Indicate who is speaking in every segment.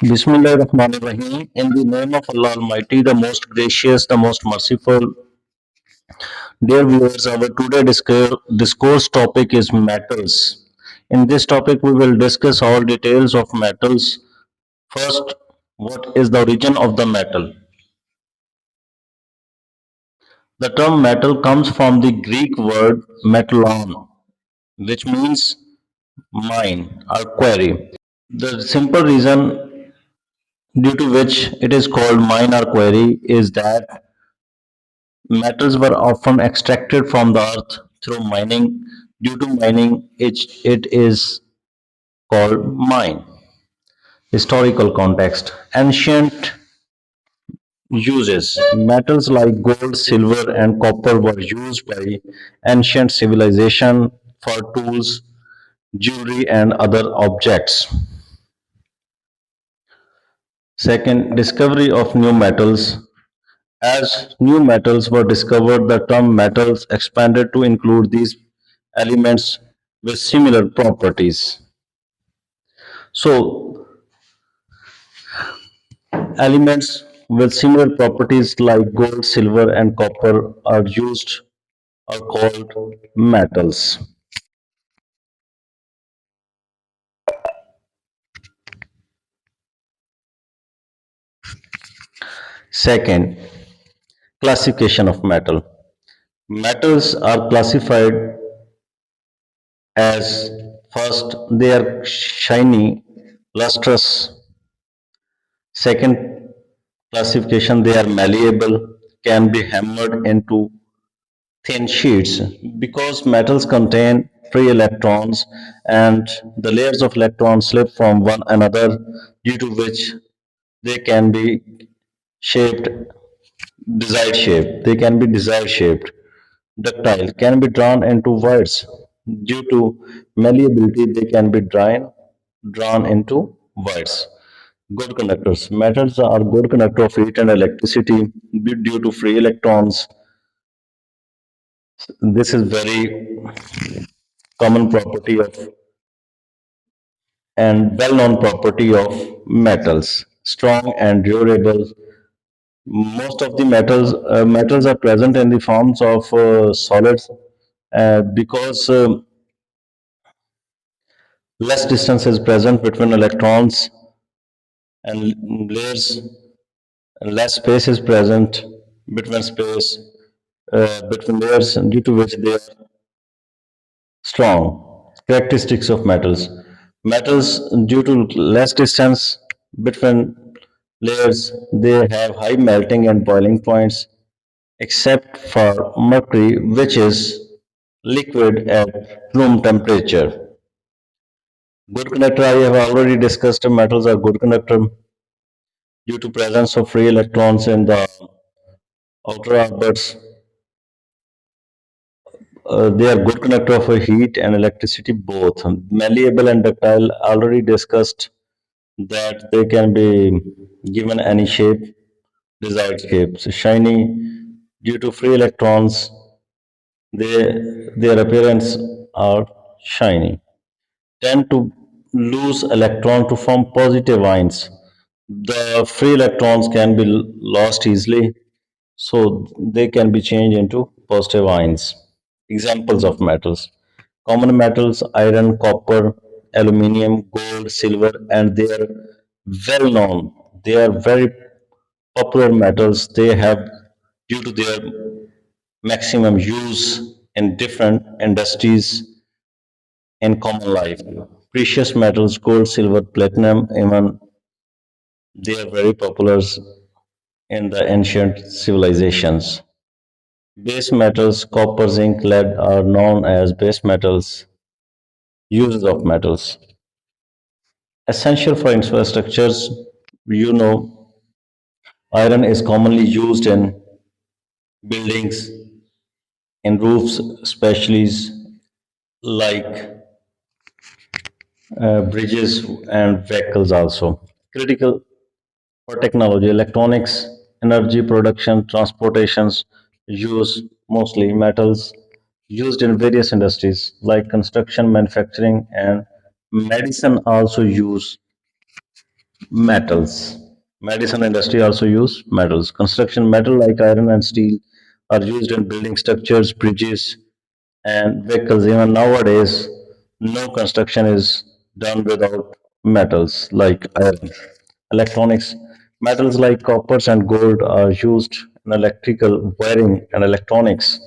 Speaker 1: Bismillahirrahmanirrahim. In the name of Allah Almighty, the most gracious, the most merciful. Dear viewers, our today discourse topic is metals. In this topic, we will discuss all details of metals. First, what is the origin of the metal? The term metal comes from the Greek word metallon, which means mine or quarry. The simple reason due to which it is called mine or quarry is that metals were often extracted from the earth through mining. Due to mining, it is called mine. Historical context. Ancient uses. Metals like gold, silver, and copper were used by ancient civilization for tools, jewelry, and other objects. Second, discovery of new metals. As new metals were discovered, the term metals expanded to include these elements with similar properties. So, elements with similar properties like gold, silver, and copper are called metals. Second, classification of metal. Metals are classified as first, they are shiny, lustrous. Second classification, they are malleable, can be hammered into thin sheets because metals contain free electrons and the layers of electrons slip from one another, due to which they can be shaped desired shape. They can be desired shaped. Ductile can be drawn into wires. Due to malleability, they can be drawn into wires. Good conductors. Metals are good conductor of heat and electricity due to free electrons. This is very common property of and well-known property of metals. Strong and durable. Most of the metals are present in the forms of solids because less distance is present between electrons and layers, and less space is present between space between layers, due to which they are strong. Characteristics of metals. Metals, due to less distance between layers, they have high melting and boiling points, except for mercury, which is liquid at room temperature. Good conductor, I have already discussed metals are good conductor due to presence of free electrons in the outer orbits. They are good conductor of heat and electricity both. Malleable and ductile, already discussed that they can be given any shape, desired shape. So shiny, due to free electrons, their appearance are shiny. Tend to lose electron to form positive ions. The free electrons can be lost easily, so they can be changed into positive ions. Examples of metals. Common metals: iron, copper, aluminium, gold, silver, and they are well known. They are very popular metals. They have, due to their maximum use in different industries in common life. Precious metals, gold, silver, platinum, even they are very popular in the ancient civilizations. Base metals, copper, zinc, lead are known as base metals. Uses of metals. Essential for infrastructures, you know, iron is commonly used in buildings, in roofs, especially like bridges and vehicles also. Critical for technology, electronics, energy production, transportations use mostly metals used in various industries like construction, manufacturing, and medicine also use Metals. Medicine industry also use metals. Construction metal like iron and steel are used in building structures, bridges, and vehicles. Even nowadays, no construction is done without metals like iron. Electronics. Metals like coppers and gold are used in electrical wiring and electronics.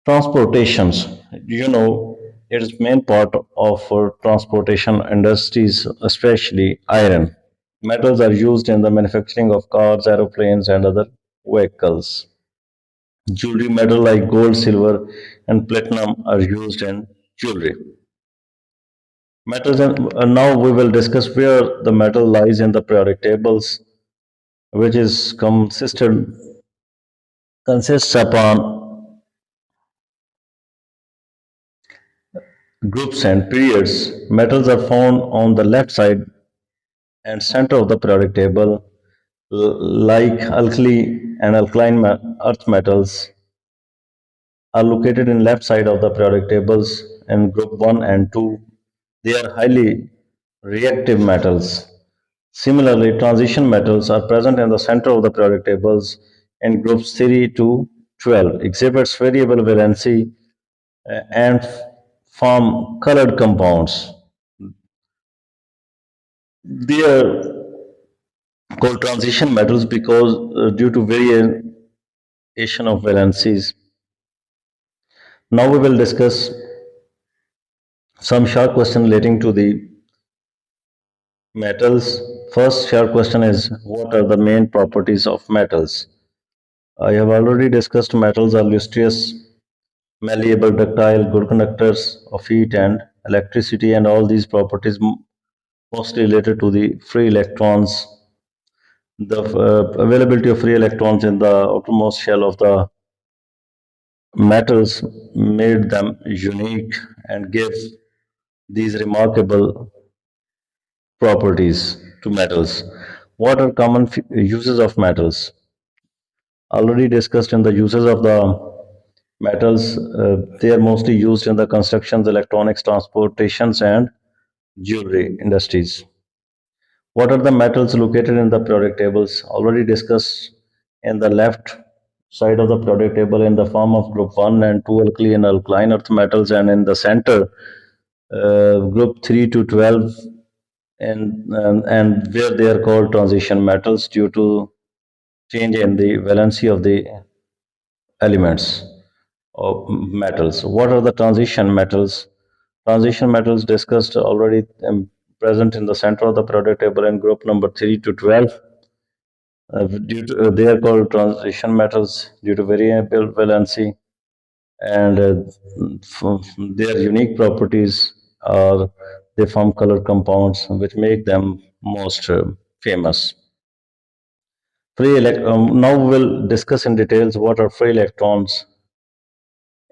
Speaker 1: Transportations, it is main part of transportation industries, especially iron. Metals are used in the manufacturing of cars, aeroplanes, and other vehicles. Jewelry metal like gold, silver, and platinum are used in jewelry. Metals, and now we will discuss where the metal lies in the periodic tables, which is consists upon groups and periods. Metals are found on the left side and center of the periodic table, like alkali and alkaline earth metals, are located in left side of the periodic tables in group 1 and 2. They are highly reactive metals. Similarly, transition metals are present in the center of the periodic tables in groups 3 to 12, exhibits variable valency and form colored compounds. They are called transition metals because due to variation of valencies. Now we will discuss some short question relating to the metals. First short question is what are the main properties of metals? I have already discussed metals are lustrous, malleable, ductile, good conductors of heat and electricity, and all these properties mostly related to the free electrons. The availability of free electrons in the outermost shell of the metals made them unique and give these remarkable properties to metals. What are common uses of metals? Already discussed in the uses of the metals, they are mostly used in the constructions, electronics, transportations, and jewelry industries. What are the metals located in the periodic tables? Already discussed in the left side of the periodic table in the form of group 1 and 2 alkali and alkaline earth metals, and in the center, group 3 to 12, and where they are called transition metals due to change in the valency of the elements of metals. What are the transition metals? Transition metals discussed already present in the center of the periodic table in group number 3 to 12. They are called transition metals due to variable valency, and their unique properties are they form color compounds which make them most famous. Now we will discuss in details what are free electrons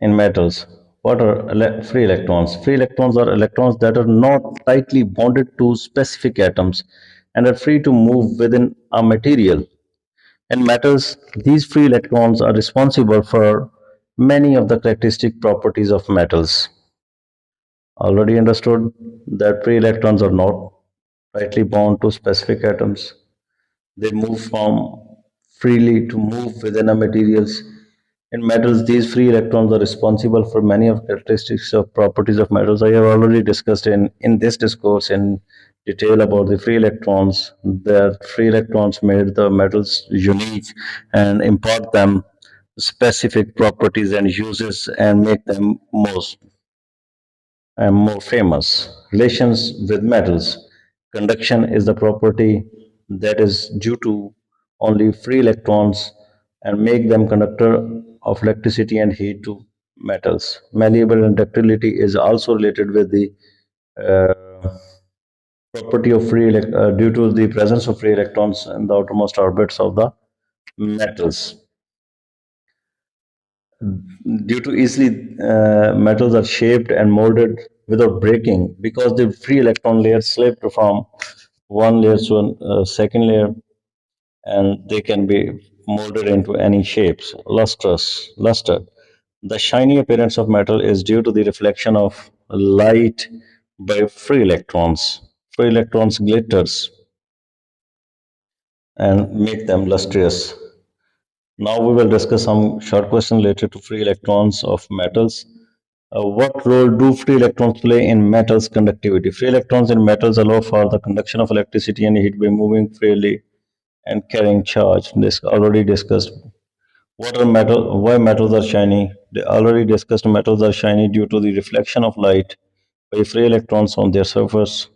Speaker 1: in metals. What are free electrons? Free electrons are electrons that are not tightly bonded to specific atoms and are free to move within a material. In metals, these free electrons are responsible for many of the characteristic properties of metals. Already understood that free electrons are not tightly bound to specific atoms. They move from freely to move within a materials. In metals, these free electrons are responsible for many of the characteristics of properties of metals. I have already discussed in this discourse in detail about the free electrons. That free electrons made the metals unique and impart them specific properties and uses and make them more famous. Relations with metals. Conduction is the property that is due to only free electrons and make them conductor of electricity and heat to metals. Malleable and ductility is also related with the uh, property of due to the presence of free electrons in the outermost orbits of the metals. Due to easily metals are shaped and molded without breaking because the free electron layers slip from one layer to a second layer, and they can be molded into any shapes. Luster. The shiny appearance of metal is due to the reflection of light by free electrons. free electrons glitters and make them lustrous. Now we will discuss some short questions related to free electrons of metals. What role do free electrons play in metals conductivity? Free electrons in metals allow for the conduction of electricity and heat by moving freely and carrying charge. This already discussed. What are metal? Why metals are shiny? They already discussed metals are shiny due to the reflection of light by free electrons on their surface.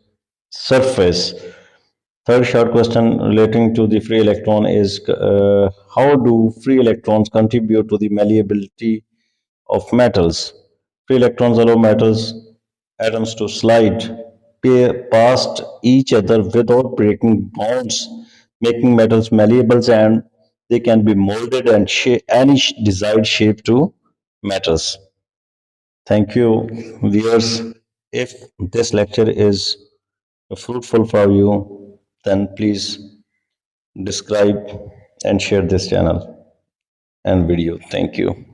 Speaker 1: Third short question relating to the free electron is how do free electrons contribute to the malleability of metals? Free electrons allow metals atoms to slide past each other without breaking bonds, making metals malleable and they can be molded and any desired shape to metals. Thank you, viewers. If this lecture is fruitful for you, then please describe and share this channel and video. Thank you.